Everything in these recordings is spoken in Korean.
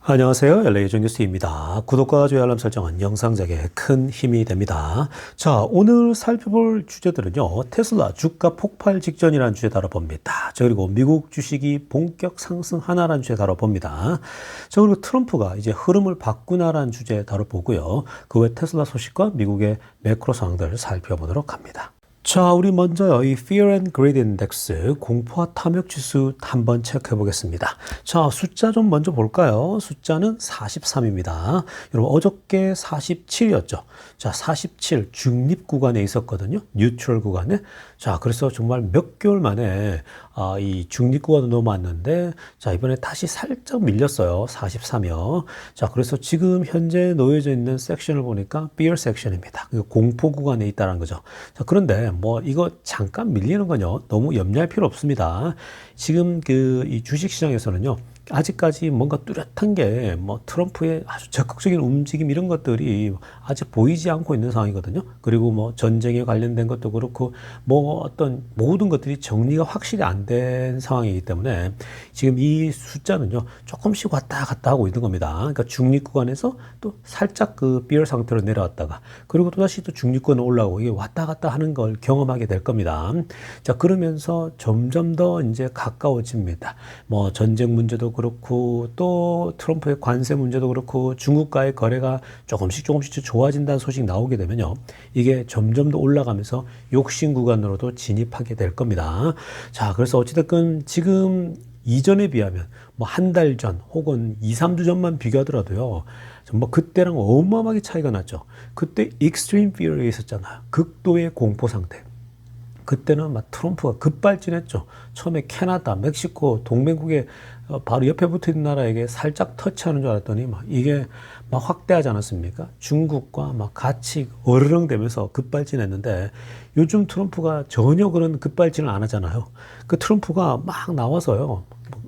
안녕하세요. LA 정규수입니다. 구독과 좋아요 알람 설정은 영상 제작에 큰 힘이 됩니다. 자, 오늘 살펴볼 주제들은요. 테슬라 주가 폭발 직전이라는 주제 다뤄봅니다. 자, 그리고 미국 주식이 본격 상승하나라는 주제 다뤄봅니다. 자, 그리고 트럼프가 이제 흐름을 바꾸나라는 주제 다뤄보고요. 그 외 테슬라 소식과 미국의 매크로 상황들을 살펴보도록 합니다. 자, 우리 먼저 이 Fear and Greed Index 공포와 탐욕 지수 한번 체크해 보겠습니다. 자, 숫자 좀 먼저 볼까요? 숫자는 43입니다. 여러분 어저께 47이었죠. 자, 47 중립 구간에 있었거든요. 뉴트럴 구간에. 자, 그래서 정말 몇 개월 만에 이 중립 구간으로 넘어왔는데, 자, 이번에 다시 살짝 밀렸어요. 43이요. 자, 그래서 지금 현재 놓여져 있는 섹션을 보니까 Fear 섹션입니다. 공포 구간에 있다는 거죠. 자, 그런데 뭐 이거 잠깐 밀리는 건요. 너무 염려할 필요 없습니다. 지금 이 주식 시장에서는요. 아직까지 뭔가 뚜렷한 게 뭐 트럼프의 아주 적극적인 움직임 이런 것들이 아직 보이지 않고 있는 상황이거든요. 그리고 뭐 전쟁에 관련된 것도 그렇고 뭐 어떤 모든 것들이 정리가 확실히 안 된 상황이기 때문에 지금 이 숫자는요 조금씩 왔다 갔다 하고 있는 겁니다. 그러니까 중립 구간에서 또 살짝 그 비열 상태로 내려왔다가 그리고 또다시 또 중립 구간으로 올라오고 이게 왔다 갔다 하는 걸 경험하게 될 겁니다. 자, 그러면서 점점 더 이제 가까워집니다. 뭐 전쟁 문제도 그렇고 또 트럼프의 관세 문제도 그렇고 중국과의 거래가 조금씩 좋아진다는 소식 나오게 되면요. 이게 점점 더 올라가면서 욕심 구간으로도 진입하게 될 겁니다. 자, 그래서 어찌됐건 지금 이전에 비하면 뭐 한 달 전 혹은 2, 3주 전만 비교하더라도요. 정말 그때랑 어마어마하게 차이가 났죠. 그때 익스트림 피어에 있었잖아요. 극도의 공포 상태. 그때는 막 트럼프가 급발진했죠. 처음에 캐나다, 멕시코, 동맹국에 바로 옆에 붙어 있는 나라에게 살짝 터치하는 줄 알았더니 막 이게 막 확대하지 않았습니까? 중국과 막 같이 어르렁대면서 급발진했는데 요즘 트럼프가 전혀 그런 급발진을 안 하잖아요. 그 트럼프가 막 나와서요.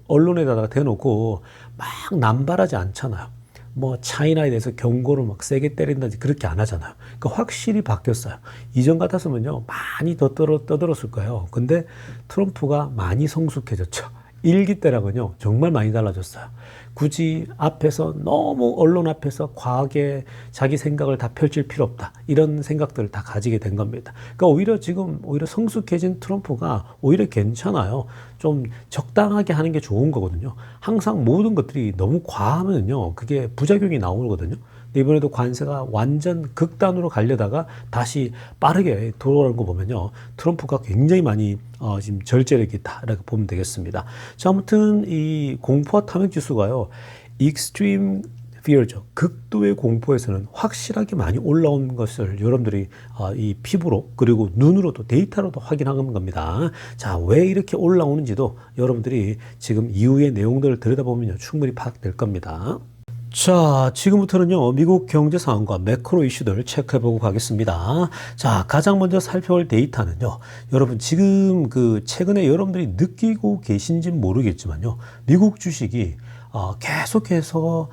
언론에다가 대놓고 막 남발하지 않잖아요. 뭐 차이나에 대해서 경고를 막 세게 때린다든지 그렇게 안 하잖아요. 그러니까 확실히 바뀌었어요. 이전 같았으면요 많이 더 떠들었을 거예요. 근데 트럼프가 많이 성숙해졌죠. 일기 때랑은요 정말 많이 달라졌어요. 굳이 앞에서 너무 언론 앞에서 과하게 자기 생각을 다 펼칠 필요 없다. 이런 생각들을 다 가지게 된 겁니다. 그러니까 오히려 지금 오히려 성숙해진 트럼프가 오히려 괜찮아요. 좀 적당하게 하는 게 좋은 거거든요. 항상 모든 것들이 너무 과하면요 그게 부작용이 나오거든요. 이번에도 관세가 완전 극단으로 가려다가 다시 빠르게 돌아오는 거 보면요. 트럼프가 굉장히 많이 지금 절제력이 있다라고 보면 되겠습니다. 자, 아무튼 이 공포와 탐욕 지수가요. 익스트림 fear죠. 극도의 공포에서는 확실하게 많이 올라온 것을 여러분들이 이 피부로 그리고 눈으로도 데이터로도 확인하는 겁니다. 자, 왜 이렇게 올라오는지도 여러분들이 지금 이후의 내용들을 들여다보면 충분히 파악될 겁니다. 자, 지금부터는요, 미국 경제 상황과 매크로 이슈들 체크해보고 가겠습니다. 자, 가장 먼저 살펴볼 데이터는요, 여러분, 지금 최근에 여러분들이 느끼고 계신지는 모르겠지만요, 미국 주식이 계속해서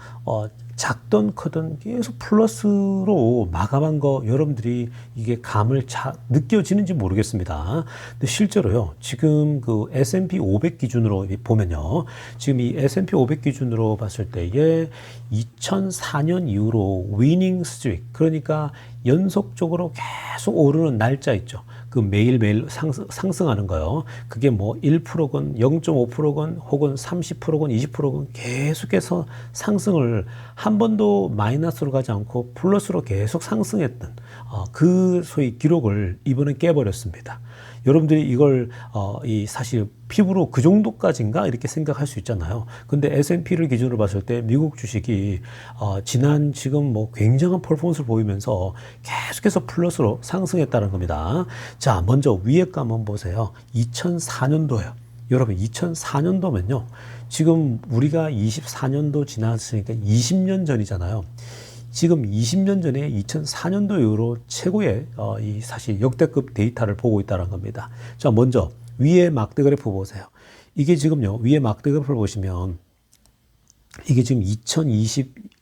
작든 크든 계속 플러스로 마감한 거 여러분들이 이게 감을 느껴지는지 모르겠습니다. 근데 실제로요, 지금 S&P 500 기준으로 보면요, 지금 이 S&P 500 기준으로 봤을 때에 2004년 이후로 위닝 스트릭, 그러니까 연속적으로 계속 오르는 날짜 있죠. 매일매일 상승하는 거요. 그게 뭐 1%건 0.5%건 혹은 30%건 20%건 계속해서 상승을 한 번도 마이너스로 가지 않고 플러스로 계속 상승했던 그 소위 기록을 이번에 깨버렸습니다. 여러분들이 이걸 사실 피부로 그 정도까지인가 이렇게 생각할 수 있잖아요. 근데 S&P를 기준으로 봤을 때 미국 주식이 지난 지금 뭐 굉장한 퍼포먼스를 보이면서 계속해서 플러스로 상승했다는 겁니다. 자, 먼저 위에 거 한번 보세요. 2004년도예요. 여러분 2004년도면요. 지금 우리가 24년도 지났으니까 20년 전이잖아요. 지금 20년 전에 2004년도 이후로 최고의 이 사실 역대급 데이터를 보고 있다는 겁니다. 자, 먼저 위에 막대 그래프 보세요. 이게 지금요, 위에 막대 그래프를 보시면 이게 지금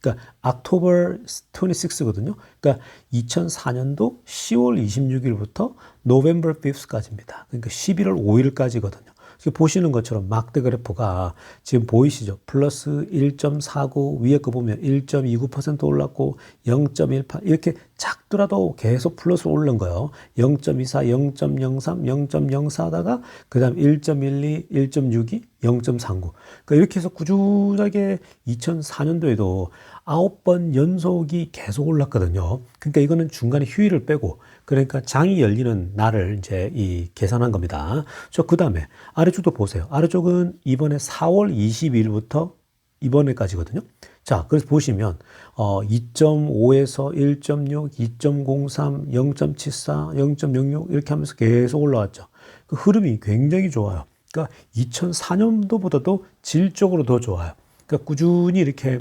그러니까 October 26거든요. 그러니까 2004년도 10월 26일부터 November 5th까지입니다. 그러니까 11월 5일까지거든요. 지금 보시는 것처럼 막대 그래프가 지금 보이시죠? 플러스 1.49 위에 거 보면 1.29% 올랐고 0.18 이렇게 작더라도 계속 플러스 오른 거예요. 0.24, 0.03, 0.04 하다가 그 다음 1.12, 1.62, 0.39. 그러니까 이렇게 해서 꾸준하게 2004년도에도 9번 연속이 계속 올랐거든요. 그러니까 이거는 중간에 휴일을 빼고 그러니까 장이 열리는 날을 이제 이 계산한 겁니다. 그 다음에 아래쪽도 보세요. 아래쪽은 이번에 4월 22일부터 이번에까지거든요. 자, 그래서 보시면 2.5에서 1.6, 2.03, 0.74, 0.06 이렇게 하면서 계속 올라왔죠. 그 흐름이 굉장히 좋아요. 그러니까 2004년도보다도 질적으로 더 좋아요. 그러니까 꾸준히 이렇게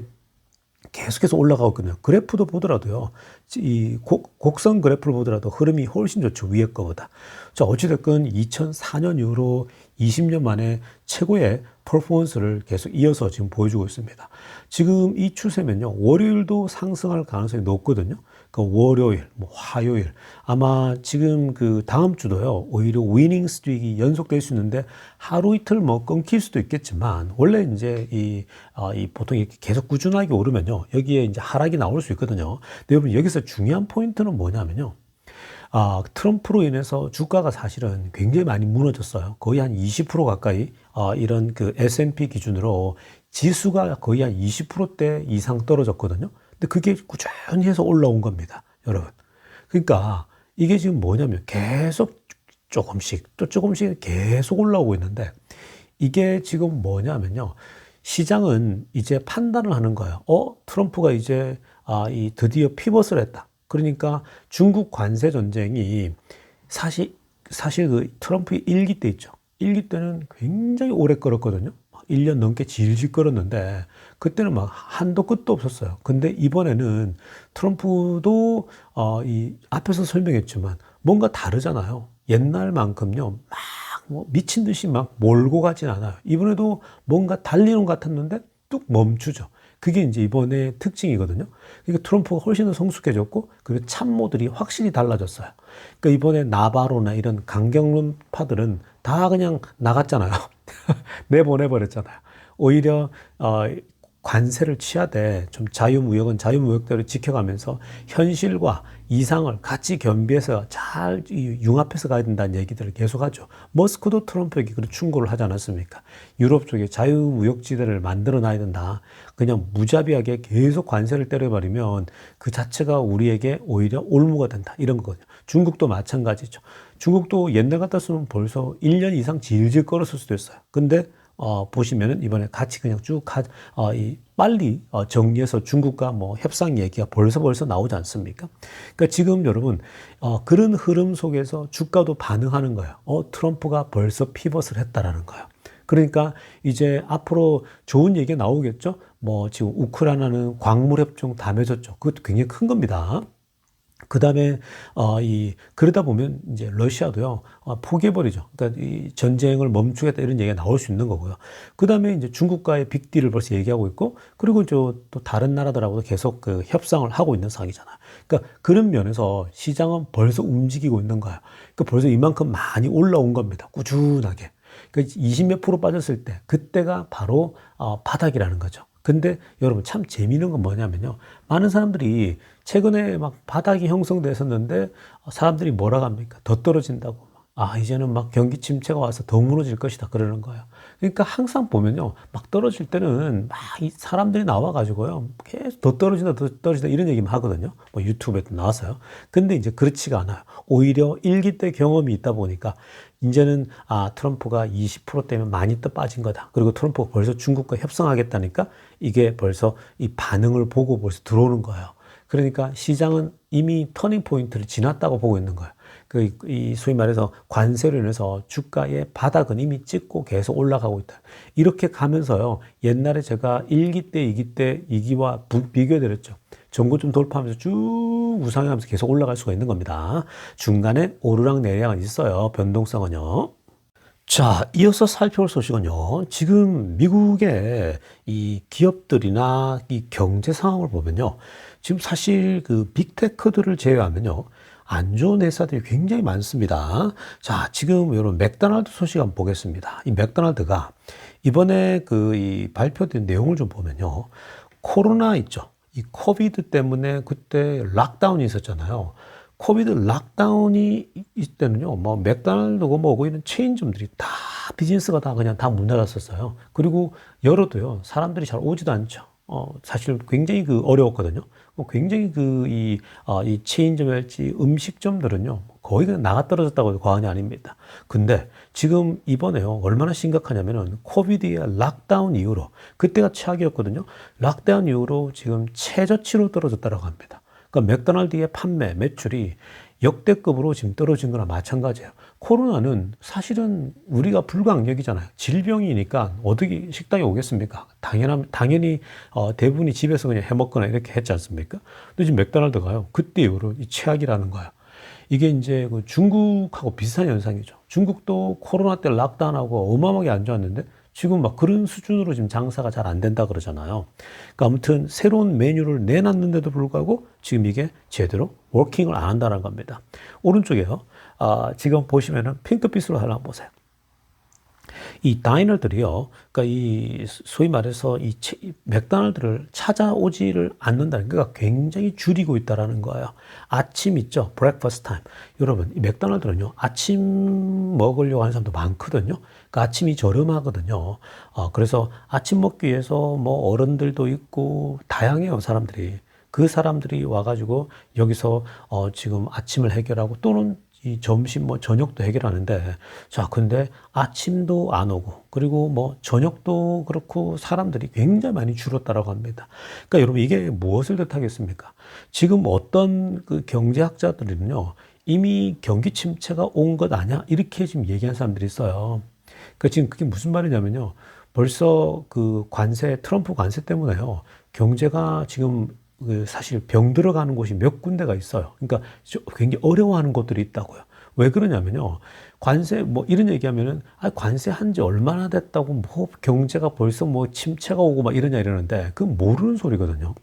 계속해서 올라가고 있거든요. 그래프도 보더라도요, 이 곡선 그래프를 보더라도 흐름이 훨씬 좋죠. 위에 거보다. 자, 어찌됐건 2004년 이후로 20년 만에 최고의 퍼포먼스를 계속 이어서 지금 보여주고 있습니다. 지금 이 추세면요, 월요일도 상승할 가능성이 높거든요. 그 월요일, 뭐 화요일, 아마 지금 그 다음 주도요, 오히려 위닝 스트릭이 연속될 수 있는데 하루 이틀 뭐 끊길 수도 있겠지만, 원래 이제 이 보통 이렇게 계속 꾸준하게 오르면요, 여기에 이제 하락이 나올 수 있거든요. 근데 여러분, 여기서 중요한 포인트는 뭐냐면요, 트럼프로 인해서 주가가 사실은 굉장히 많이 무너졌어요. 거의 한 20% 가까이, 이런 그 S&P 기준으로 지수가 거의 한 20%대 이상 떨어졌거든요. 근데 그게 꾸준히 해서 올라온 겁니다, 여러분. 그러니까 이게 지금 뭐냐면 계속 조금씩 또 조금씩 계속 올라오고 있는데 이게 지금 뭐냐면요. 시장은 이제 판단을 하는 거예요. 트럼프가 이제 드디어 피벗을 했다. 그러니까 중국 관세 전쟁이 사실 그 트럼프 1기 때 있죠. 1기 때는 굉장히 오래 끌었거든요. 1년 넘게 질질 끌었는데 그때는 막 한도 끝도 없었어요. 근데 이번에는 트럼프도 이 앞에서 설명했지만 뭔가 다르잖아요. 옛날만큼요. 막 뭐 미친 듯이 막 몰고 가진 않아요. 이번에도 뭔가 달리는 것 같았는데 뚝 멈추죠. 그게 이제 이번에 특징이거든요. 그러니까 트럼프가 훨씬 더 성숙해졌고, 그리고 참모들이 확실히 달라졌어요. 그러니까 이번에 나바로나 이런 강경론파들은 다 그냥 나갔잖아요. 내보내버렸잖아요. 오히려, 관세를 취하되 좀 자유무역은 자유무역대로 지켜가면서 현실과 이상을 같이 겸비해서 잘 융합해서 가야 된다는 얘기들을 계속하죠. 머스크도 트럼프에게 그런 충고를 하지 않았습니까? 유럽 쪽에 자유무역지대를 만들어 놔야 된다. 그냥 무자비하게 계속 관세를 때려버리면 그 자체가 우리에게 오히려 올무가 된다. 이런 거거든요. 중국도 마찬가지죠. 중국도 옛날 같았으면 벌써 1년 이상 질질 끌었을 수도 있어요. 근데 보시면은 이번에 같이 그냥 빨리 정리해서 중국과 뭐 협상 얘기가 벌써 나오지 않습니까? 그러니까 지금 여러분, 그런 흐름 속에서 주가도 반응하는 거예요. 트럼프가 벌써 피벗을 했다라는 거예요. 그러니까 이제 앞으로 좋은 얘기가 나오겠죠? 뭐 지금 우크라이나는 광물 협정 다 맺었죠. 그것도 굉장히 큰 겁니다. 그 다음에, 그러다 보면 이제 러시아도요, 포기해버리죠. 그러니까 이 전쟁을 멈추겠다 이런 얘기가 나올 수 있는 거고요. 그 다음에 이제 중국과의 빅딜을 벌써 얘기하고 있고, 그리고 또 다른 나라들하고도 계속 그 협상을 하고 있는 상황이잖아요. 그러니까 그런 면에서 시장은 벌써 움직이고 있는 거예요. 그러니까 벌써 이만큼 많이 올라온 겁니다. 꾸준하게. 그러니까 20몇 프로 빠졌을 때, 그때가 바로, 바닥이라는 거죠. 근데 여러분 참 재미있는 건 뭐냐면요. 많은 사람들이 최근에 막 바닥이 형성됐었는데 사람들이 뭐라고 합니까? 더 떨어진다고. 이제는 막 경기 침체가 와서 더 무너질 것이다. 그러는 거예요. 그러니까 항상 보면요. 막 떨어질 때는 막 이 사람들이 나와가지고요. 계속 더 떨어진다, 더 떨어진다 이런 얘기만 하거든요. 뭐 유튜브에도 나와서요. 근데 이제 그렇지가 않아요. 오히려 일기 때 경험이 있다 보니까 이제는 트럼프가 20% 때문에 많이 또 빠진 거다. 그리고 트럼프가 벌써 중국과 협상하겠다니까 이게 벌써 이 반응을 보고 벌써 들어오는 거예요. 그러니까 시장은 이미 터닝 포인트를 지났다고 보고 있는 거예요. 이 소위 말해서 관세로 인해서 주가의 바닥은 이미 찍고 계속 올라가고 있다. 이렇게 가면서요. 옛날에 제가 1기 때, 2기 때, 2기와 비교해드렸죠. 전고점 돌파하면서 쭉 우상향하면서 계속 올라갈 수가 있는 겁니다. 중간에 오르락 내리락은 있어요. 변동성은요. 자, 이어서 살펴볼 소식은요. 지금 미국의 이 기업들이나 이 경제 상황을 보면요. 지금 사실 그 빅테크들을 제외하면요. 안 좋은 회사들이 굉장히 많습니다. 자, 지금 여러분 맥도날드 소식 한번 보겠습니다. 이 맥도날드가 이번에 이 발표된 내용을 좀 보면요. 코로나 있죠. 이 코비드 때문에 그때 락다운이 있었잖아요. 코비드 락다운이 이때는요, 뭐 맥도날드고 뭐고 이런 체인점들이 다 비즈니스가 다 그냥 다 문 닫았었어요. 그리고 열어도요, 사람들이 잘 오지도 않죠. 사실 굉장히 어려웠거든요. 굉장히 이 체인점이랄지 음식점들은요, 거의 그냥 나가 떨어졌다고 해도 과언이 아닙니다. 근데 지금 이번에요, 얼마나 심각하냐면은 코비드의 락다운 이후로, 그때가 최악이었거든요. 락다운 이후로 지금 최저치로 떨어졌다고 합니다. 그러니까 맥도날드의 판매, 매출이 역대급으로 지금 떨어진 거나 마찬가지예요. 코로나는 사실은 우리가 불가항력이잖아요. 질병이니까 어떻게 식당에 오겠습니까? 당연히 대부분이 집에서 그냥 해 먹거나 이렇게 했지 않습니까? 근데 지금 맥도날드가요, 그때 이후로 이 최악이라는 거예요. 이게 이제 중국하고 비슷한 현상이죠. 중국도 코로나 때 락다운하고 어마어마하게 안 좋았는데 지금 막 그런 수준으로 지금 장사가 잘 안 된다 그러잖아요. 그러니까 아무튼 새로운 메뉴를 내놨는데도 불구하고 지금 이게 제대로 워킹을 안 한다는 겁니다. 오른쪽에요. 지금 보시면은 핑크빛으로 하나 보세요. 이 다이너들이요, 그러니까 이 소위 말해서 이 맥도날드를 찾아오지를 않는다는, 그러니까 굉장히 줄이고 있다라는 거예요. 아침 있죠, 브렉퍼스트 타임. 여러분, 이 맥도날드는요, 아침 먹으려고 하는 사람도 많거든요. 그러니까 아침이 저렴하거든요. 그래서 아침 먹기 위해서 뭐 어른들도 있고 다양해요, 사람들이. 그 사람들이 와가지고 여기서 지금 아침을 해결하고 또는 이 점심 뭐 저녁도 해결하는데, 자, 근데 아침도 안 오고 그리고 뭐 저녁도 그렇고 사람들이 굉장히 많이 줄었다라고 합니다. 그러니까 여러분, 이게 무엇을 뜻하겠습니까? 지금 어떤 그 경제학자들은요, 이미 경기 침체가 온 것 아니야, 이렇게 지금 얘기하는 사람들이 있어요. 그러니까 지금 그게 무슨 말이냐면요, 벌써 트럼프 관세 때문에요, 경제가 지금 사실 병 들어가는 곳이 몇 군데가 있어요. 그러니까 굉장히 어려워하는 곳들이 있다고요. 왜 그러냐면요, 관세 뭐 이런 얘기하면은 관세 한지 얼마나 됐다고 뭐 경제가 벌써 뭐 침체가 오고 막 이러냐 이러는데, 그건 모르는 소리거든요.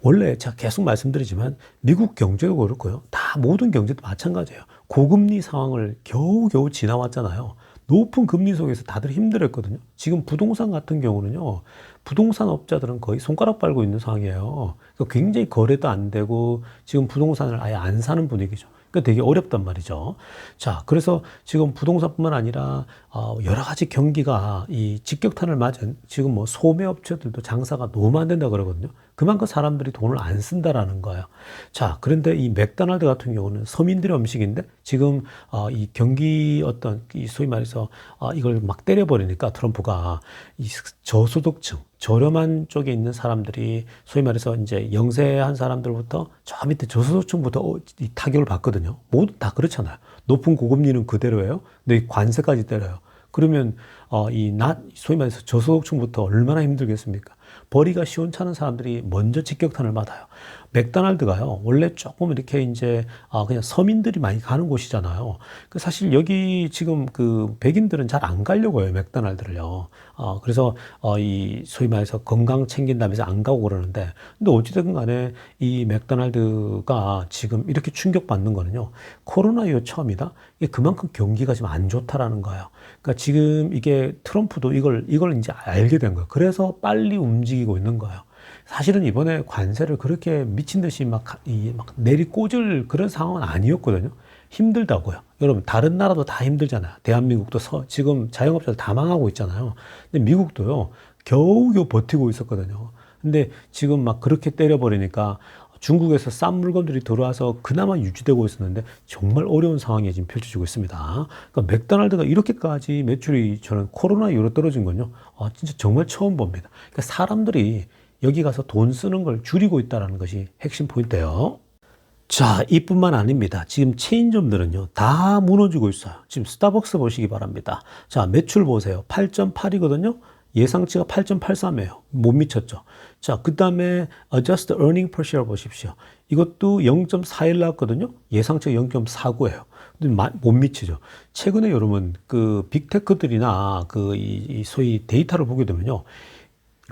원래 제가 계속 말씀드리지만 미국 경제도 그렇고요, 다 모든 경제도 마찬가지예요. 고금리 상황을 겨우겨우 지나왔잖아요. 높은 금리 속에서 다들 힘들었거든요. 지금 부동산 같은 경우는요, 부동산 업자들은 거의 손가락 빨고 있는 상황이에요. 그러니까 굉장히 거래도 안 되고 지금 부동산을 아예 안 사는 분위기죠. 그러니까 되게 어렵단 말이죠. 자, 그래서 지금 부동산뿐만 아니라 여러 가지 경기가 이 직격탄을 맞은 지금 뭐 소매업체들도 장사가 너무 안 된다 그러거든요. 그만큼 사람들이 돈을 안 쓴다라는 거예요. 자, 그런데 이 맥도날드 같은 경우는 서민들의 음식인데 지금 이 경기 이 소위 말해서 이걸 막 때려버리니까 트럼프가 이 저소득층, 저렴한 쪽에 있는 사람들이 소위 말해서 이제 영세한 사람들부터 저 밑에 저소득층부터 이 타격을 받거든요. 모두 다 그렇잖아요. 높은 고금리는 그대로예요. 근데 이 관세까지 때려요. 그러면 소위 말해서 저소득층부터 얼마나 힘들겠습니까? 벌이가 시원찮은 사람들이 먼저 직격탄을 맞아요. 맥도날드가요, 원래 조금 이렇게 이제 그냥 서민들이 많이 가는 곳이잖아요. 사실 여기 지금 백인들은 잘 안 가려고 해요, 맥도날드를요. 그래서 이 소위 말해서 건강 챙긴다면서 안 가고 그러는데, 근데 어찌됐든 간에 이 맥도날드가 지금 이렇게 충격받는 거는요, 코로나 이후 처음이다. 이게 그만큼 경기가 지금 안 좋다라는 거예요. 그러니까 지금 이게 트럼프도 이걸 이제 알게 된 거예요. 그래서 빨리 움직이고 있는 거예요. 사실은 이번에 관세를 그렇게 미친 듯이 막 내리꽂을 그런 상황은 아니었거든요. 힘들다고요. 여러분, 다른 나라도 다 힘들잖아요. 대한민국도 지금 자영업자들 다 망하고 있잖아요. 근데 미국도요, 겨우겨우 버티고 있었거든요. 근데 지금 막 그렇게 때려버리니까 중국에서 싼 물건들이 들어와서 그나마 유지되고 있었는데 정말 어려운 상황이 지금 펼쳐지고 있습니다. 그러니까 맥도날드가 이렇게까지 매출이 저는 코로나 이후로 떨어진 건요, 진짜 정말 처음 봅니다. 그러니까 사람들이 여기 가서 돈 쓰는 걸 줄이고 있다는 것이 핵심 포인트예요. 자, 이뿐만 아닙니다. 지금 체인점들은요, 다 무너지고 있어요. 지금 스타벅스 보시기 바랍니다. 자, 매출 보세요. 8.8이거든요. 예상치가 8.83이에요. 못 미쳤죠. 자, 그 다음에 adjusted earning per share 보십시오. 이것도 0.41 나왔거든요. 예상치가 0.49예요. 근데 못 미치죠. 최근에 여러분, 빅테크들이나 이 소위 데이터를 보게 되면요,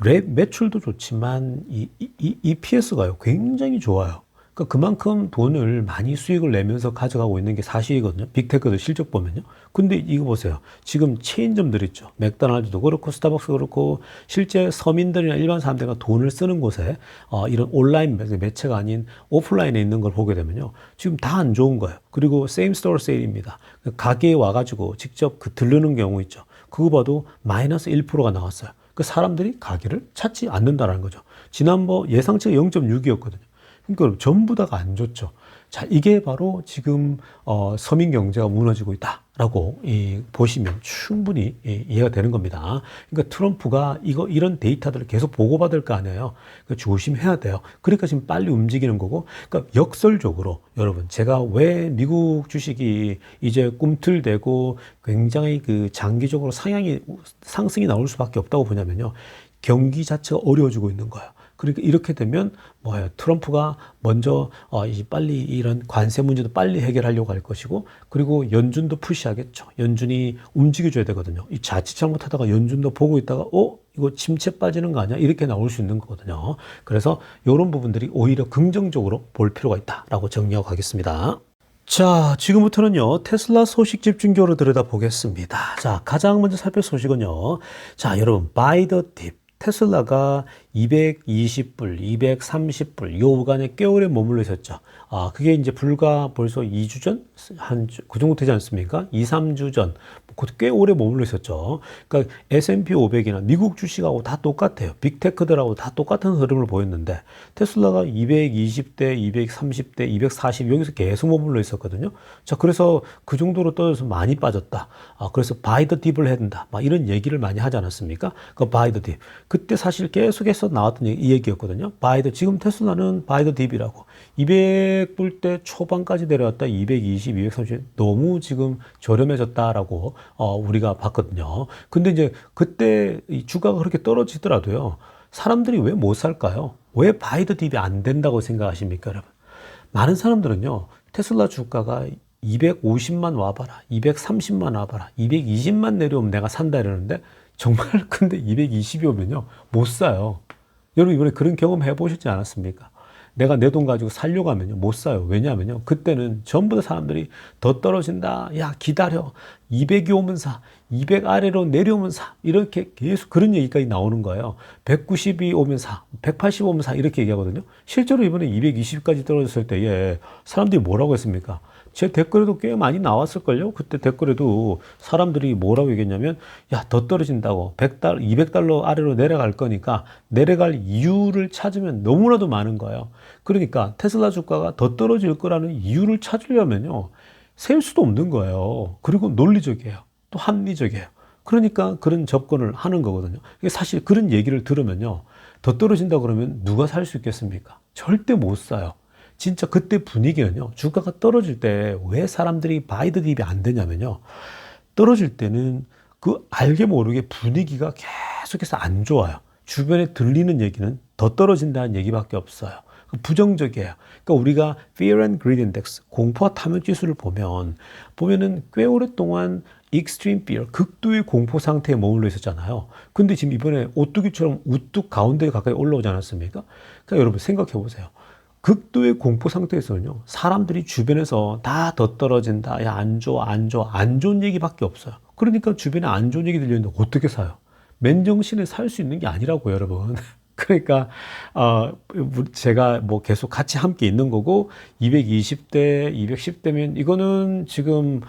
매출도 좋지만 EPS가요, 굉장히 좋아요. 그러니까 그만큼 돈을 많이 수익을 내면서 가져가고 있는 게 사실이거든요. 빅테크들 실적 보면요. 근데 이거 보세요. 지금 체인점들 있죠. 맥도날드도 그렇고 스타벅스 그렇고 실제 서민들이나 일반 사람들과 돈을 쓰는 곳에 이런 온라인 매체가 아닌 오프라인에 있는 걸 보게 되면요. 지금 다 안 좋은 거예요. 그리고 세임 스토어 세일입니다. 가게에 와가지고 직접 들르는 경우 있죠. 그거 봐도 마이너스 1%가 나왔어요. 그 사람들이 가게를 찾지 않는다라는 거죠. 지난번 예상치가 0.6이었거든요. 그러니까 전부 다가 안 좋죠. 자, 이게 바로 지금 서민 경제가 무너지고 있다라고 보시면 충분히 이해가 되는 겁니다. 그러니까 트럼프가 이런 데이터들을 계속 보고받을 거 아니에요. 그러니까 조심해야 돼요. 그러니까 지금 빨리 움직이는 거고, 그러니까 역설적으로 여러분, 제가 왜 미국 주식이 이제 꿈틀대고 굉장히 그 장기적으로 상승이 나올 수밖에 없다고 보냐면요. 경기 자체가 어려워지고 있는 거예요. 그러니까 이렇게 되면 뭐예요? 트럼프가 먼저 빨리 이런 관세 문제도 빨리 해결하려고 할 것이고, 그리고 연준도 푸시하겠죠. 연준이 움직여줘야 되거든요. 이 자칫 잘못하다가 연준도 보고 있다가 이거 침체 빠지는 거 아니야? 이렇게 나올 수 있는 거거든요. 그래서 이런 부분들이 오히려 긍정적으로 볼 필요가 있다라고 정리하고 가겠습니다. 자, 지금부터는요, 테슬라 소식 집중적으로 들여다보겠습니다. 자, 가장 먼저 살펴볼 소식은요. 자, 여러분, 바이 더 딥. 테슬라가 220불, 230불, 요 구간에 꽤 오래 머물러 있었죠. 그게 이제 불과 벌써 2주 전? 그 정도 되지 않습니까? 2, 3주 전. 꽤 오래 머물러 있었죠. 그러니까 S&P 500이나 미국 주식하고 다 똑같아요. 빅테크들하고 다 똑같은 흐름을 보였는데 테슬라가 220대, 230대, 240 여기서 계속 머물러 있었거든요. 자, 그래서 그 정도로 떨어져서 많이 빠졌다. 그래서 바이 더 딥을 해야 된다. 막 이런 얘기를 많이 하지 않았습니까? 그 바이 더 딥. 그때 사실 계속해서 나왔던 이 얘기였거든요. 지금 테슬라는 바이 더 딥이라고. 200불대 초반까지 내려왔다. 220, 230 너무 지금 저렴해졌다라고 우리가 봤거든요. 근데 이제 그때 이 주가가 그렇게 떨어지더라도요. 사람들이 왜 못 살까요? 왜 바이 더 딥이 안 된다고 생각하십니까, 여러분? 많은 사람들은요. 테슬라 주가가 250만 와봐라, 230만 와봐라, 220만 내려오면 내가 산다 이러는데 정말 근데 220이 오면요. 못 사요. 여러분 이번에 그런 경험 해보셨지 않았습니까? 내가 내 돈 가지고 살려고 하면요. 못 사요. 왜냐하면요. 그때는 전부 다 사람들이 더 떨어진다. 야, 기다려. 200이 오면 사. 200 아래로 내려오면 사. 이렇게 계속 그런 얘기까지 나오는 거예요. 190이 오면 사. 180 오면 사. 이렇게 얘기하거든요. 실제로 이번에 220까지 떨어졌을 때에 사람들이 뭐라고 했습니까? 제 댓글에도 꽤 많이 나왔을걸요? 그때 댓글에도 사람들이 뭐라고 얘기했냐면, 야, 더 떨어진다고. 200달러 아래로 내려갈 거니까 내려갈 이유를 찾으면 너무나도 많은 거예요. 그러니까 테슬라 주가가 더 떨어질 거라는 이유를 찾으려면요. 셀 수도 없는 거예요. 그리고 논리적이에요. 또 합리적이에요. 그러니까 그런 접근을 하는 거거든요. 사실 그런 얘기를 들으면요. 더 떨어진다 그러면 누가 살 수 있겠습니까? 절대 못 사요. 진짜 그때 분위기는요. 주가가 떨어질 때 왜 사람들이 바이 더 딥이 안 되냐면요. 떨어질 때는 그 알게 모르게 분위기가 계속해서 안 좋아요. 주변에 들리는 얘기는 더 떨어진다는 얘기밖에 없어요. 부정적이에요. 그러니까 우리가 Fear and Greed Index, 공포와 탐욕 지수를 보면은 꽤 오랫동안 Extreme Fear, 극도의 공포 상태에 머물러 있었잖아요. 근데 지금 이번에 오뚜기처럼 우뚝 가운데 가까이 올라오지 않았습니까? 그러니까 여러분 생각해 보세요. 극도의 공포 상태에서는요, 사람들이 주변에서 다 더 떨어진다, 야, 안 좋아, 안 좋아, 안 좋은 얘기밖에 없어요. 그러니까 주변에 안 좋은 얘기 들리는데 어떻게 사요? 맨정신에 살 수 있는 게 아니라고요, 여러분. 그러니까, 제가 뭐 계속 같이 함께 있는 거고, 220대, 210대면 이거는 지금,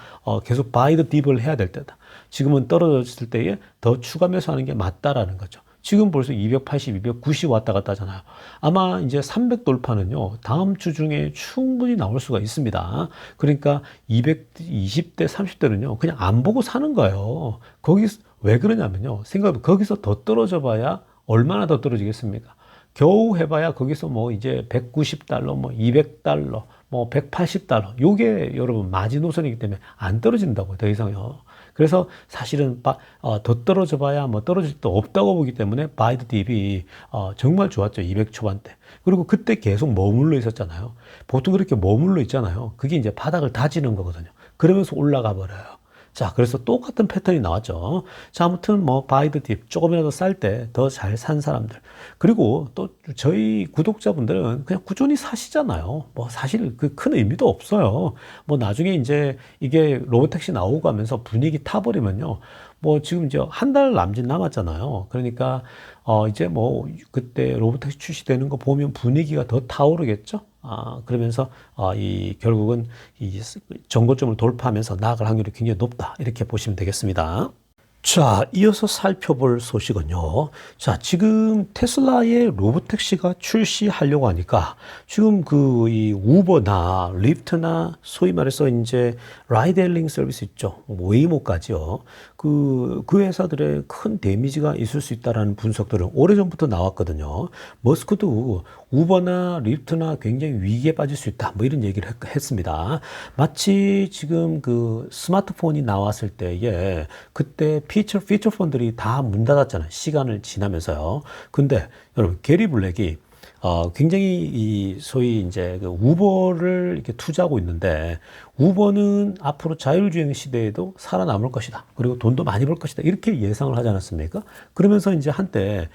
계속 바이 더 딥을 해야 될 때다. 지금은 떨어졌을 때에 더 추가 매수하는 게 맞다라는 거죠. 지금 벌써 280, 290 왔다 갔다 하잖아요. 아마 이제 300 돌파는요, 다음 주 중에 충분히 나올 수가 있습니다. 그러니까 220대, 30대는요, 그냥 안 보고 사는 거예요. 왜 그러냐면요, 거기서 더 떨어져 봐야 얼마나 더 떨어지겠습니까? 겨우 해봐야 거기서 뭐 이제 190달러, 뭐 200달러, 뭐 180달러. 요게 여러분 마지노선이기 때문에 안 떨어진다고요, 더 이상요. 그래서 사실은 더 떨어져 봐야 뭐 떨어질 수 없다고 보기 때문에 바이 더 딥이 정말 좋았죠. 200 초반대. 그리고 그때 계속 머물러 있었잖아요. 보통 그렇게 머물러 있잖아요. 그게 이제 바닥을 다지는 거거든요. 그러면서 올라가 버려요. 자, 그래서 똑같은 패턴이 나왔죠. 자, 아무튼 뭐 바이 더 딥 조금이라도 쌀 때 더 잘 산 사람들. 그리고 또 저희 구독자분들은 그냥 꾸준히 사시잖아요. 뭐 사실 그 큰 의미도 없어요. 뭐 나중에 이제 이게 로보택시 나오고 하면서 분위기 타버리면요. 뭐 지금 이제 한 달 남짓 남았잖아요. 그러니까 이제 뭐 그때 로보택시 출시되는 거 보면 분위기가 더 타오르겠죠. 그러면서 이 결국은 이 정고점을 돌파하면서 나아갈 확률이 굉장히 높다. 이렇게 보시면 되겠습니다. 자, 이어서 살펴볼 소식은요. 자, 지금 테슬라의 로보택시가 출시하려고 하니까 지금 그 이 우버나 리프트나 소위 말해서 이제 라이드 헬링 서비스 있죠. 웨이모까지요. 그 회사들의 큰 데미지가 있을 수 있다라는 분석들은 오래전부터 나왔거든요. 머스크도 우버나 리프트나 굉장히 위기에 빠질 수 있다. 뭐 이런 얘기를 했습니다. 마치 지금 그 스마트폰이 나왔을 때에 그때 피처 폰들이 다 문 닫았잖아요. 시간을 지나면서요. 근데 여러분, 게리 블랙이 굉장히 이 소위 이제 그 우버를 이렇게 투자하고 있는데 우버는 앞으로 자율주행 시대에도 살아남을 것이다. 그리고 돈도 많이 벌 것이다. 이렇게 예상을 하지 않았습니까? 그러면서 이제 한때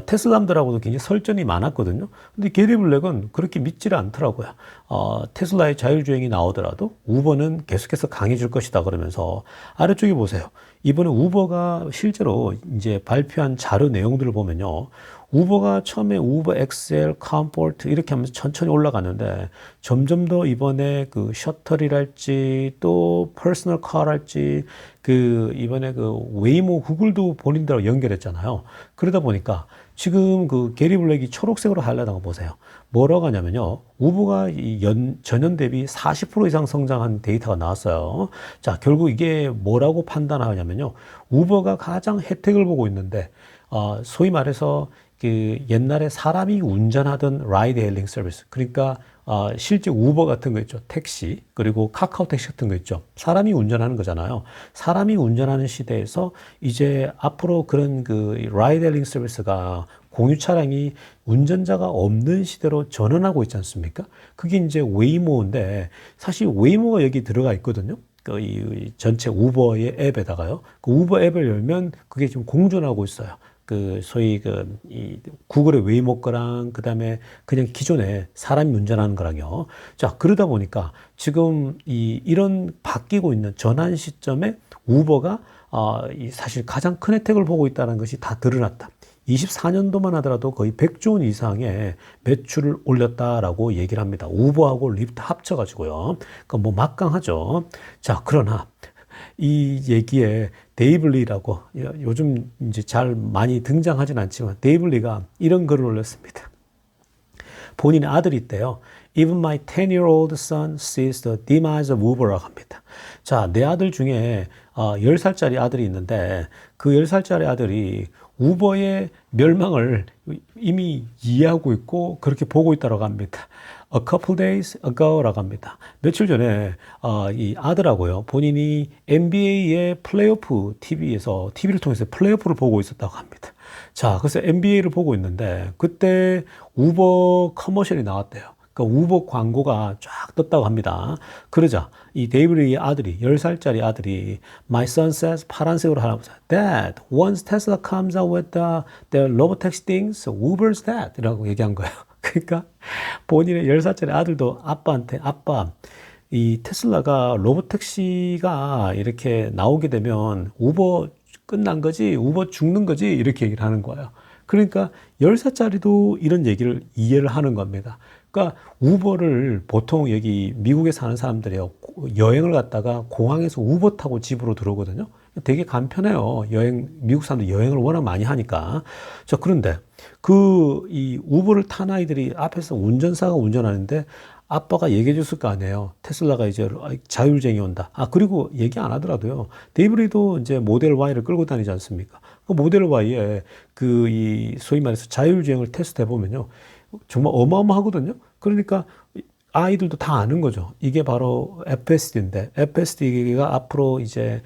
테슬라들하고도 굉장히 설전이 많았거든요. 근데 게리 블랙은 그렇게 믿지를 않더라고요. 테슬라의 자율주행이 나오더라도 우버는 계속해서 강해질 것이다. 그러면서 아래쪽에 보세요. 이번에 우버가 실제로 이제 발표한 자료 내용들을 보면요. 우버가 처음에 우버 엑셀, 컴포트 이렇게 하면서 천천히 올라가는데 점점 더 이번에 그 셔틀이랄지 또 퍼스널 카랄지 그 이번에 그 웨이모 구글도 본인들하고 연결했잖아요. 그러다 보니까 지금 그 게리 블랙이 초록색으로 하려다가 보세요. 뭐라고 하냐면요. 우버가 전년 대비 40% 이상 성장한 데이터가 나왔어요. 자, 결국 이게 뭐라고 판단하냐면요. 우버가 가장 혜택을 보고 있는데 소위 말해서 그 옛날에 사람이 운전하던 라이드 헤일링 서비스. 그러니까 실제 우버 같은 거 있죠. 택시. 그리고 카카오 택시 같은 거 있죠. 사람이 운전하는 거잖아요. 사람이 운전하는 시대에서 이제 앞으로 그런 그 라이드 헤일링 서비스가 공유 차량이 운전자가 없는 시대로 전환하고 있지 않습니까? 그게 이제 웨이모인데 사실 웨이모가 여기 들어가 있거든요. 그 이 전체 우버의 앱에다가요. 그 우버 앱을 열면 그게 지금 공존하고 있어요. 그 소위 그 이 구글의 웨이모 거랑 그다음에 그냥 기존에 사람이 운전하는 거랑요. 자, 그러다 보니까 지금 이런 바뀌고 있는 전환 시점에 우버가 이 사실 가장 큰 혜택을 보고 있다는 것이 다 드러났다. 24년도만 하더라도 거의 100조 원 이상의 매출을 올렸다라고 얘기를 합니다. 우버하고 리프트 합쳐가지고요. 그러니까 뭐 막강하죠. 자, 그러나 이 얘기에 데이브 리라고 요즘 이제 잘 많이 등장하진 않지만 데이브 리가 이런 글을 올렸습니다. 본인의 아들이 있대요. Even my 10-year-old son sees the demise of Uber라고 합니다. 자, 내 아들 중에 10살짜리 아들이 있는데 그 10살짜리 아들이 우버의 멸망을 이미 이해하고 있고 그렇게 보고 있다고 합니다. A couple days ago라고 합니다. 며칠 전에 이 아들하고요. 본인이 NBA의 플레이오프 TV를 통해서 플레이오프를 보고 있었다고 합니다. 자, 그래서 NBA를 보고 있는데 그때 우버 커머셜이 나왔대요. 그러니까 우버 광고가 쫙 떴다고 합니다. 그러자 이 데이비드의 아들이 10살짜리 아들이 My son says 파란색으로 하나 보세요. Dad, once Tesla comes out with the robotaxi things, Uber's that 이라고 얘기한 거예요. 그러니까 본인의 10살짜리 아들도 아빠한테 아빠 이 테슬라가 로보택시가 이렇게 나오게 되면 우버 끝난 거지 우버 죽는 거지 이렇게 얘기를 하는 거예요. 그러니까 10살짜리도 이런 얘기를 이해를 하는 겁니다. 그러니까 우버를 보통 여기 미국에 사는 사람들이요 여행을 갔다가 공항에서 우버 타고 집으로 들어오거든요. 되게 간편해요. 미국 사람들 여행을 워낙 많이 하니까. 자, 그런데 이 우버를 탄 아이들이 앞에서 운전사가 운전하는데 아빠가 얘기해 줬을 거 아니에요. 테슬라가 이제 자율주행이 온다. 그리고 얘기 안 하더라도요. 데이브리도 이제 모델 Y를 끌고 다니지 않습니까? 그 모델 Y에 소위 말해서 자율주행을 테스트 해보면요. 정말 어마어마하거든요. 그러니까 아이들도 다 아는 거죠. 이게 바로 FSD인데, FSD가 앞으로 이제,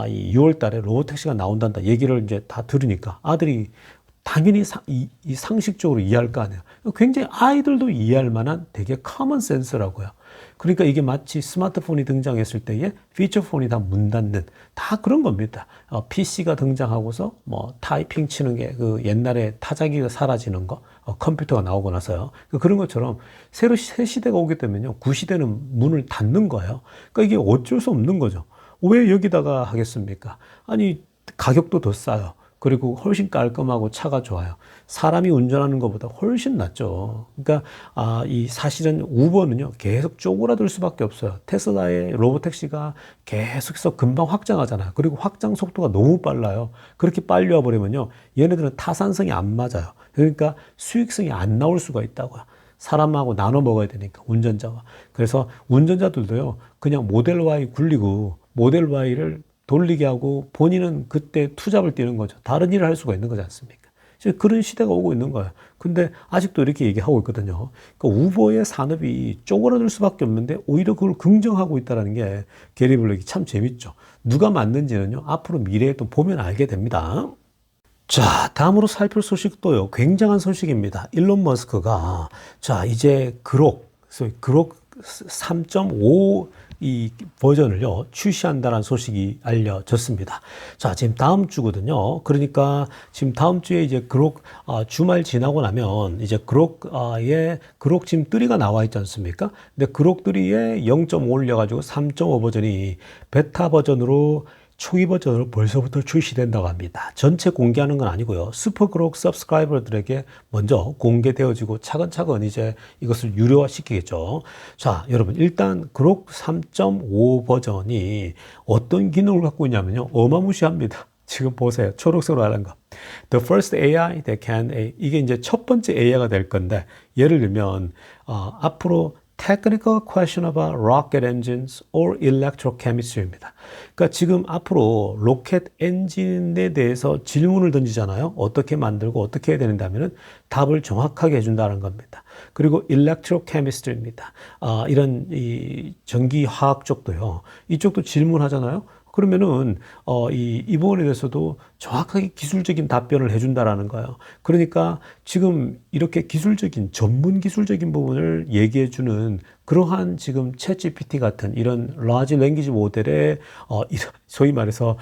이 6월 달에 로보택시가 나온단다 얘기를 이제 다 들으니까 아들이 당연히 이 상식적으로 이해할 거 아니에요. 굉장히 아이들도 이해할 만한 되게 커먼 센스라고요. 그러니까 이게 마치 스마트폰이 등장했을 때의 피처폰이 다 문 닫는 다 그런 겁니다. PC가 등장하고서 뭐 타이핑 치는 게 그 옛날에 타자기가 사라지는 거, 컴퓨터가 나오고 나서요. 그런 것처럼 새로 새 시대가 오게 되면요. 구시대는 문을 닫는 거예요. 그러니까 이게 어쩔 수 없는 거죠. 왜 여기다가 하겠습니까? 아니, 가격도 더 싸요. 그리고 훨씬 깔끔하고 차가 좋아요. 사람이 운전하는 것보다 훨씬 낫죠. 그러니까 이 사실은 우버는요 계속 쪼그라들 수밖에 없어요. 테슬라의 로보택시가 계속해서 금방 확장하잖아요. 그리고 확장 속도가 너무 빨라요. 그렇게 빨리 와버리면요 얘네들은 타산성이 안 맞아요. 그러니까 수익성이 안 나올 수가 있다고요. 사람하고 나눠 먹어야 되니까 운전자와. 그래서 운전자들도요 그냥 모델 Y 굴리고 모델 Y를 돌리게 하고 본인은 그때 투잡을 뛰는 거죠. 다른 일을 할 수가 있는 거지 않습니까? 그런 시대가 오고 있는 거예요. 근데 아직도 이렇게 얘기하고 있거든요. 그러니까 우버의 산업이 쪼그라들 수밖에 없는데 오히려 그걸 긍정하고 있다는 게 게리 블랙이 참 재밌죠. 누가 맞는지는요. 앞으로 미래에 또 보면 알게 됩니다. 자, 다음으로 살필 소식도요. 굉장한 소식입니다. 일론 머스크가 이제 그록 3.5 이 버전을요 출시한다는 소식이 알려졌습니다. 자, 지금 다음 주거든요. 그러니까 지금 다음 주에 이제 그록 주말 지나고 나면 이제 그록 지금 3가 나와 있지 않습니까? 근데 그록 3에 0.5 올려가지고 3.5 버전이 베타 버전으로 초기 버전으로 벌써부터 출시된다고 합니다. 전체 공개하는 건 아니고요. 슈퍼그록 서브스크라이버들에게 먼저 공개되어지고 차근차근 이제 이것을 유료화 시키겠죠. 자, 여러분 일단 그록 3.5 버전이 어떤 기능을 갖고 있냐면요. 어마무시합니다. 지금 보세요. 초록색으로 하는 거. The first AI that can 이게 이제 첫 번째 AI가 될 건데 예를 들면 앞으로 Technical question about rocket engines or electrochemistry입니다. 그러니까 지금 앞으로 로켓 엔진에 대해서 질문을 던지잖아요. 어떻게 만들고 어떻게 해야 되는지 하면은 답을 정확하게 해준다는 겁니다. 그리고 electrochemistry입니다. 이런 이 전기화학 쪽도요. 이쪽도 질문하잖아요. 그러면은 이 부분에 대해서도 정확하게 기술적인 답변을 해준다라는 거예요. 그러니까 지금 이렇게 전문 기술적인 부분을 얘기해주는 그러한 지금 챗GPT 같은 이런 라지 랭귀지 모델의 소위 말해서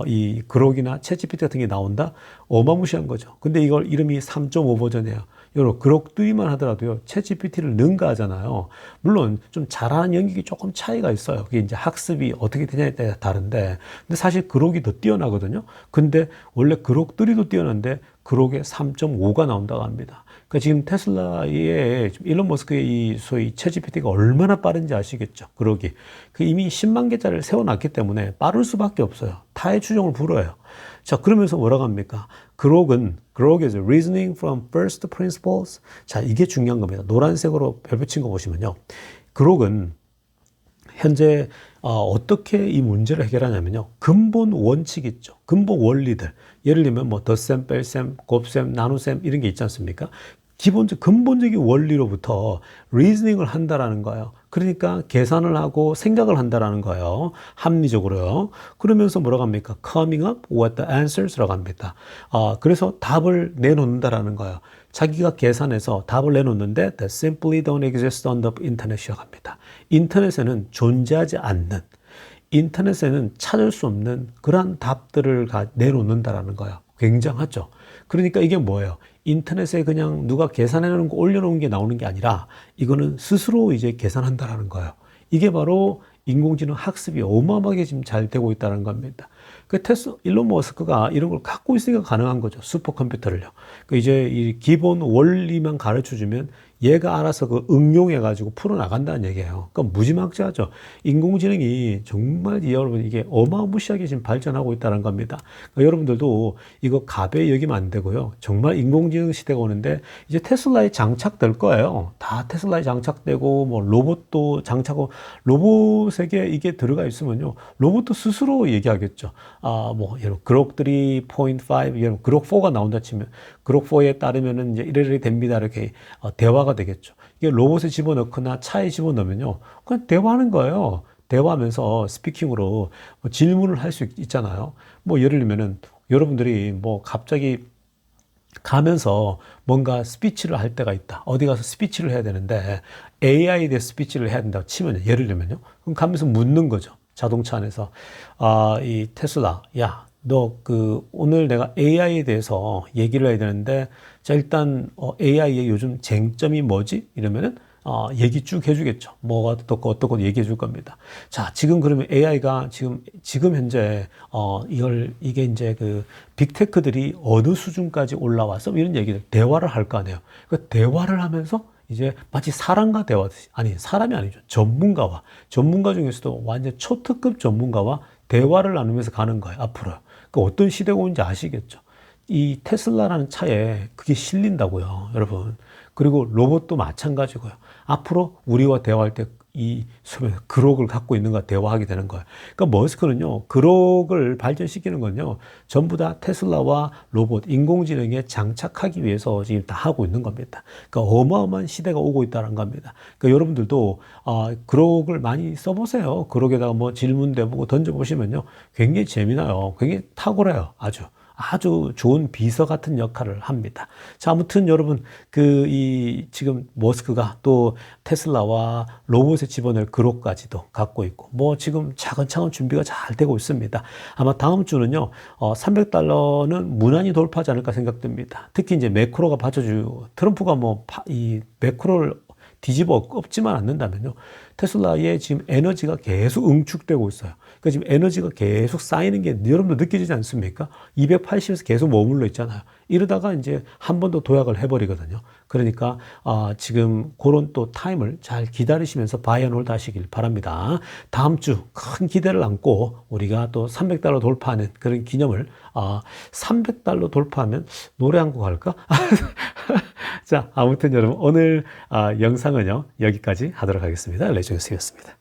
이 그록이나 챗GPT 같은 게 나온다? 어마무시한 거죠. 근데 이걸 이름이 3.5 버전이에요. 여러분, 그럭두이만 하더라도요, 챗GPT를 능가하잖아요. 물론 좀 잘하는 영역이 조금 차이가 있어요. 그게 이제 학습이 어떻게 되냐에 따라 다른데, 근데 사실 그럭이 더 뛰어나거든요. 근데 원래 그럭3도 뛰어난데, 그럭에 3.5가 나온다고 합니다. 그러니까 지금 테슬라의 일론 머스크의 이 소위 챗GPT가 얼마나 빠른지 아시겠죠? 그럭이. 그 이미 10만 개짜리를 세워놨기 때문에 빠를 수밖에 없어요. 타의 추종을 불어요. 자, 그러면서 뭐라고 합니까? 그럭is reasoning from first principles. 자, 이게 중요한 겁니다. 노란색으로 별 붙인 거 보시면요. 그럭은 현재 어떻게 이 문제를 해결하냐면요. 근본 원칙 있죠. 근본 원리들. 예를 들면 뭐 덧셈, 뺄셈, 곱셈, 나눗셈 이런 게 있지 않습니까? 근본적인 원리로부터 리즈닝을 한다라는 거예요. 그러니까 계산을 하고 생각을 한다라는 거예요. 합리적으로요. 그러면서 뭐라고 합니까? Coming up with the answers라고 합니다. 그래서 답을 내놓는다라는 거예요. 자기가 계산해서 답을 내놓는데 that simply don't exist on the internet이라고 합니다. 인터넷에는 존재하지 않는, 인터넷에는 찾을 수 없는 그러한 답들을 내놓는다라는 거예요. 굉장하죠. 그러니까 이게 뭐예요? 인터넷에 그냥 누가 계산해 놓은 거 올려놓은 게 나오는 게 아니라 이거는 스스로 이제 계산한다라는 거예요. 이게 바로 인공지능 학습이 어마어마하게 지금 잘 되고 있다는 겁니다. 그 일론 머스크가 이런 걸 갖고 있으니까 가능한 거죠. 슈퍼컴퓨터를요. 이제 이 기본 원리만 가르쳐 주면 얘가 알아서 그 응용해가지고 풀어나간다는 얘기예요. 그러니까 무지막지하죠. 인공지능이 정말 여러분 이게 어마무시하게 지금 발전하고 있다는 겁니다. 그러니까 여러분들도 이거 가벼이 여기면 안 되고요. 정말 인공지능 시대가 오는데 이제 테슬라에 장착될 거예요. 다 테슬라에 장착되고 뭐 로봇도 장착하고 로봇에게 이게 들어가 있으면요. 로봇도 스스로 얘기하겠죠. 뭐 여러분 그록 3.5 여러분 그록 4가 나온다 치면 그록 4에 따르면은 이제 이래이 됩니다. 이렇게 대화가 되겠죠. 이게 로봇에 집어넣거나 차에 집어넣으면요. 그냥 대화하는 거예요. 대화하면서 스피킹으로 뭐 질문을 할 수 있잖아요. 뭐 예를 들면은 여러분들이 뭐 갑자기 가면서 뭔가 스피치를 할 때가 있다. 어디 가서 스피치를 해야 되는데 AI에 대해 스피치를 해야 된다고 치면요. 예를 들면요. 그럼 가면서 묻는 거죠. 자동차 안에서. 이 테슬라, 야, 너 오늘 내가 AI에 대해서 얘기를 해야 되는데, 자, 일단, AI의 요즘 쟁점이 뭐지? 이러면은, 얘기 쭉 해주겠죠. 뭐가 어떻고 얘기해 줄 겁니다. 자, 지금 그러면 AI가 지금 현재, 이게 이제 빅테크들이 어느 수준까지 올라와서 이런 얘기를, 대화를 할 거 아니에요. 그 대화를 하면서 이제 마치 사람과 대화하듯이, 아니, 사람이 아니죠. 전문가 중에서도 완전 초특급 전문가와 대화를 나누면서 가는 거예요. 앞으로. 그 어떤 시대가 오는지 아시겠죠? 이 테슬라라는 차에 그게 실린다고요, 여러분. 그리고 로봇도 마찬가지고요. 앞으로 우리와 대화할 때 이 그록을 갖고 있는 것과 대화하게 되는 거예요. 그러니까 머스크는요, 그록을 발전시키는 건요, 전부 다 테슬라와 로봇, 인공지능에 장착하기 위해서 지금 다 하고 있는 겁니다. 그러니까 어마어마한 시대가 오고 있다는 겁니다. 그러니까 여러분들도 그록을 많이 써보세요. 그록에다가 뭐 질문 내보고 던져보시면요, 굉장히 재미나요. 굉장히 탁월해요. 아주 좋은 비서 같은 역할을 합니다. 자, 아무튼 여러분, 지금 머스크가 또 테슬라와 로봇에 집어넣을 그룹까지도 갖고 있고, 뭐 지금 차근차근 준비가 잘 되고 있습니다. 아마 다음 주는요, $300는 무난히 돌파하지 않을까 생각됩니다. 특히 이제 매크로가 트럼프가 이 매크로를 뒤집어 엎지만 않는다면요, 테슬라의 지금 에너지가 계속 응축되고 있어요. 그러니까 지금 에너지가 계속 쌓이는 게 여러분도 느껴지지 않습니까? 280에서 계속 머물러 있잖아요. 이러다가 이제 한 번 더 도약을 해버리거든요. 그러니까 지금 그런 또 타임을 잘 기다리시면서 바이앤홀드 하시길 바랍니다. 다음 주 큰 기대를 안고 우리가 또 $300 돌파하는 그런 기념을, $300 돌파하면 노래 한 곡 할까? 자, 아무튼 여러분, 오늘 영상은요, 여기까지 하도록 하겠습니다. 레종스였습니다.